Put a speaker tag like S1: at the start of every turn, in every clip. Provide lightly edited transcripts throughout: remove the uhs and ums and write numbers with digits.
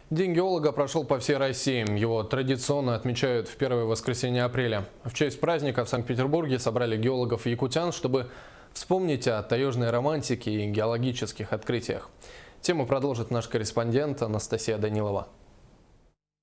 S1: День геолога прошел по всей России. Его традиционно отмечают в первое воскресенье апреля. В честь праздника в Санкт-Петербурге собрали геологов и якутян, чтобы вспомнить о таежной романтике и геологических открытиях. Тему продолжит наш корреспондент Анастасия Данилова.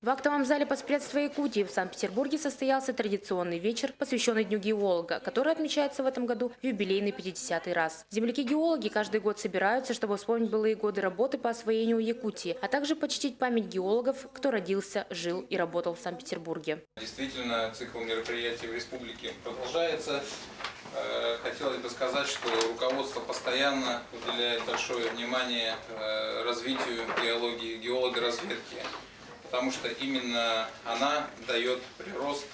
S2: В актовом зале Поспредства Якутии в Санкт-Петербурге состоялся традиционный вечер, посвященный Дню геолога, который отмечается в этом году в юбилейный 50-й раз. Земляки-геологи каждый год собираются, чтобы вспомнить былые годы работы по освоению Якутии, а также почтить память геологов, кто родился, жил и работал в Санкт-Петербурге.
S3: Действительно, цикл мероприятий в республике продолжается. Хотелось бы сказать, что руководство постоянно уделяет большое внимание развитию геологии, геологоразведки. Потому что именно она дает прирост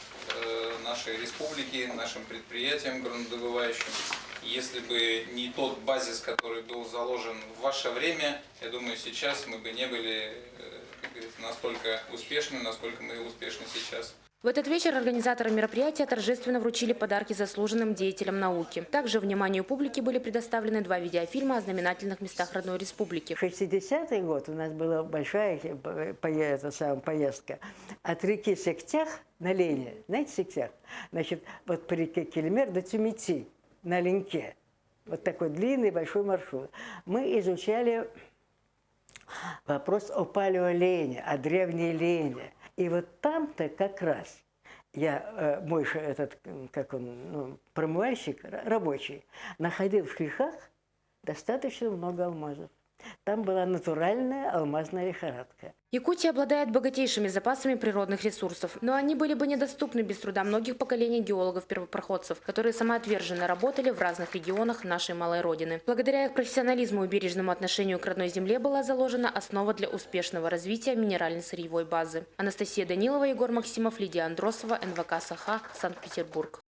S3: нашей республике, нашим предприятиям горнодобывающим. Если бы не тот базис, который был заложен в ваше время, я думаю, сейчас мы бы не были, как говорится, настолько успешны, насколько мы успешны сейчас.
S2: В этот вечер организаторы мероприятия торжественно вручили подарки заслуженным деятелям науки. Также вниманию публики были предоставлены 2 видеофильма о знаменательных местах родной республики.
S4: В 60-й год у нас была большая поездка от реки Сектях на Лене. Знаете, Сектях? Значит, вот по реке Кельмер до Тюмити на Ленке. Вот такой длинный большой маршрут. Мы изучали вопрос о палеолене, о древней лене. И вот там-то как раз мой этот, как он, промывальщик, рабочий, находил в шлихах достаточно много алмазов. Там была натуральная алмазная лихорадка.
S2: Якутия обладает богатейшими запасами природных ресурсов, но они были бы недоступны без труда многих поколений геологов-первопроходцев, которые самоотверженно работали в разных регионах нашей малой родины. Благодаря их профессионализму и бережному отношению к родной земле была заложена основа для успешного развития минерально-сырьевой базы. Анастасия Данилова, Егор Максимов, Лидия Андросова, НВК «Саха», Санкт-Петербург.